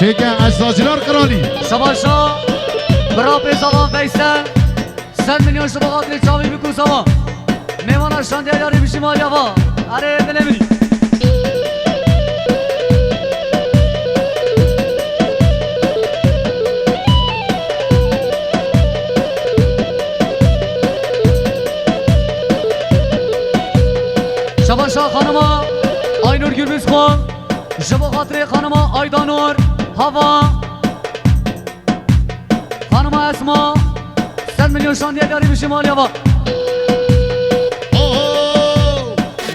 چکه ازداجلار کرالی شباشا برا پیزاوان فیصل 100 میلیون شما خاطر چاوی بکو سوا میوان شانده یاری بشی مالیا با اره دل منی شباشا خانما آینور گربیز خون شما خاطر خانما آیدانور هوا خانم اسما 100 میلیون شاندیه داری بشی مالیا با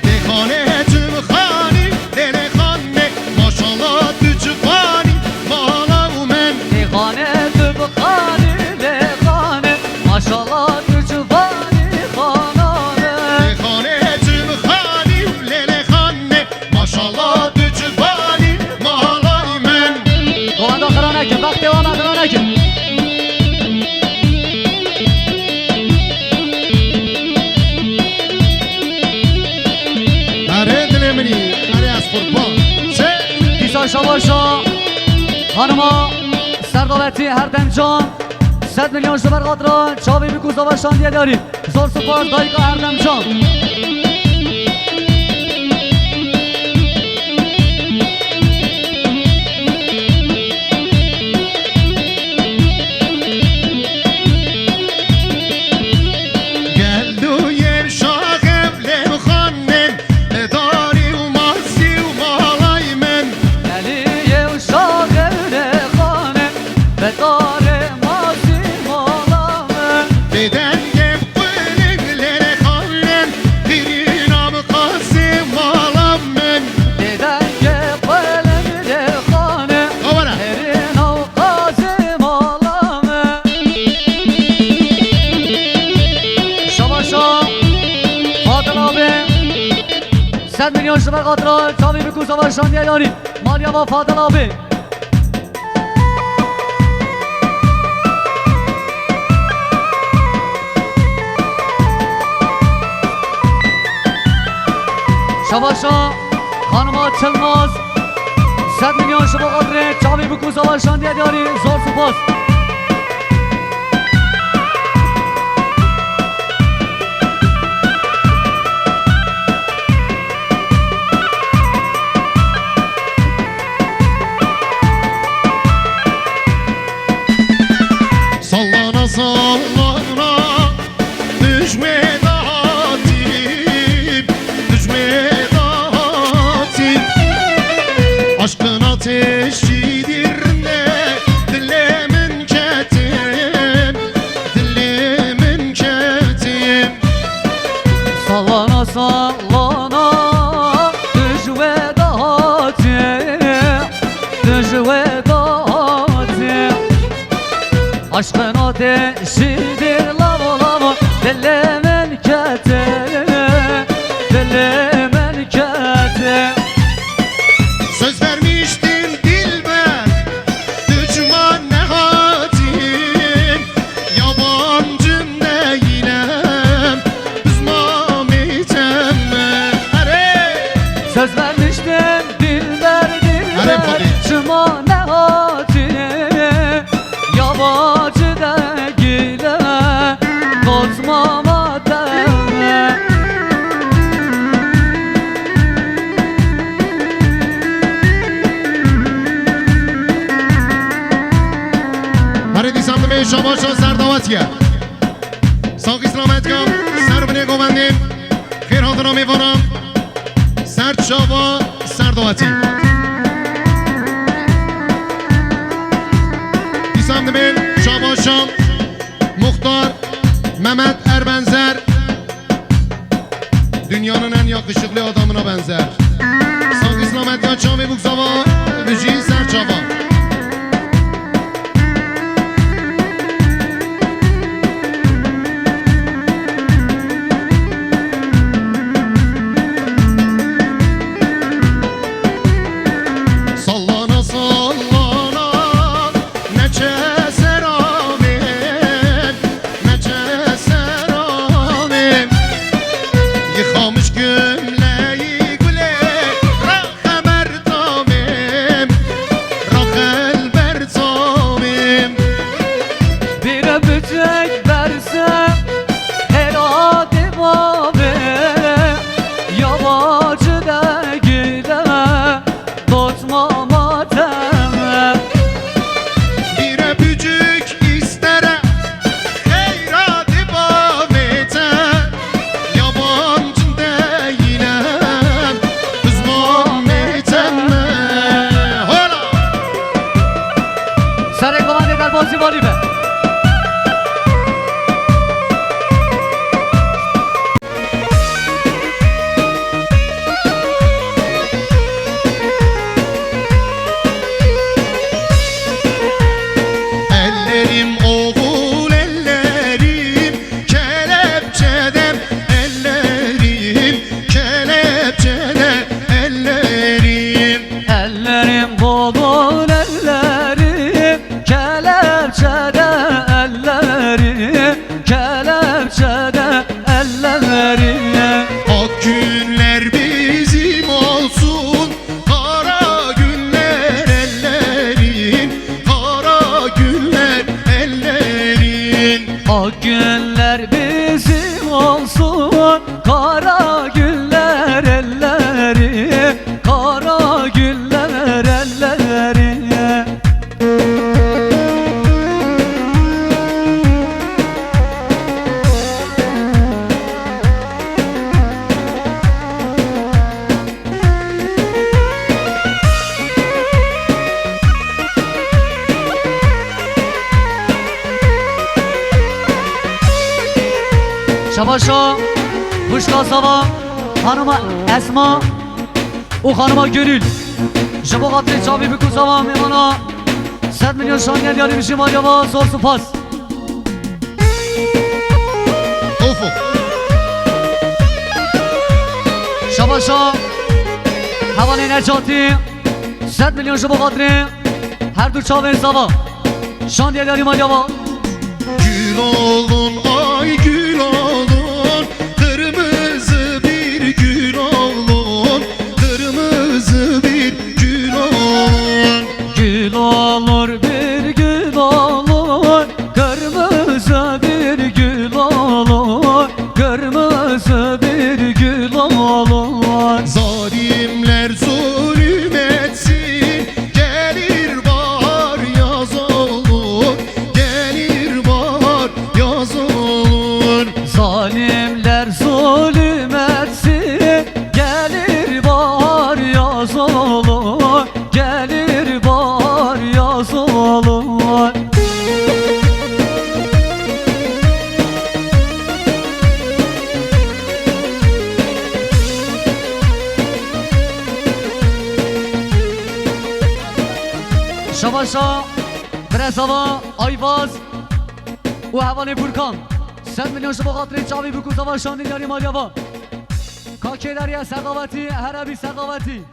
دیخانه تو خانی دل خانه ماشالله تو چخانی مالا و من دیخانه تو بخانی دیخانه ماشالله تو چخانی خانانه دیخانه تو خانی دل خانه ماشالله تو چخانی مالا و من دوان داخرانه که وقت دوان داخرانه که شباشا خانما سردالتی هر دمجان 100 میلیون شبر خاطران چاوی بکوزا و شاندیه داری زور سپاس دایقا هر دمجان میلیون شبر خاطران چاوی بکوزا و شاندیه یاری مالیا با فاضل آبی شباشا خانما چلماز 100 میلیون شبر خاطران چاوی بکوزا و شاندیه یاری زور سپاس Sallana düşme dağıtayım Düşme dağıtayım Aşkın ateşidir ne Dilimin ketim Dilimin ketim Sallana sallana düşme dağıtayım Düşme dağıtayım Aşkın ateşidir lava lava Dilimin ketim Dilimin ketim Söz vermiştin dilber Düşman ne hatim Yabancım değilim Üzmam itemme Söz vermiştim dilber dilber Düşman ne hatim Yabancı değile Kozmama devre Hadi samimi به شما سردواتیه ساق اسلامت کم سر بنه گوندیم خیر حاضر میوانم سرد شوا سردواتی İslam Demir, Şabaşam, Muhtar, Mehmet Erbenzer Dünyanın en yakışıklı adamına benzer Sağ İslamet Kaçan ve Buksava Müziği Serçava Sallana sallana Neçe seramim Neçe seramim Yıkamış gümleyi güle Rahe merdamim Rahe olur ellerim, kelepçede ellerim, kelepçede ellerim. Ak günler bizim olsun, kara günler ellerin, kara günler ellerin. Ak günler bizim olsun, kara günler elleri, kara günler elleri. Şabaşa, Kuşka Sava, hanıma Esma, o hanıma Gönül. Şabak atlet çabi bir kusava memana. 7 milyon şangel yarı bir şey var yava, zor su pas. Ufuk. Şabaşa, havanın erçatı, 7 milyon şabak atlet, her dur çabi sava. Şangel yarı var yava. Gül olun ay gül olun, kırmızı bir gül olun, kırmızı bir gül olun. Gül olur bir gül olur, kırmızı bir gül olur, kırmızı bir gül olur. Zalimler zulüm etsin, gelir bahar yaz olur, gelir bahar yaz olur. Zalimler zulüm etsin, gelir bahar yaz olur, gelir bahar yaz olur. Şabaşa, Brezava, Ayvaz و هوانه پورکان 100 میلیون شما خاطر چاوی بکو زوا شاندین یاری مالیاوا کاکی دریا سقاوتی هربی سقاوتی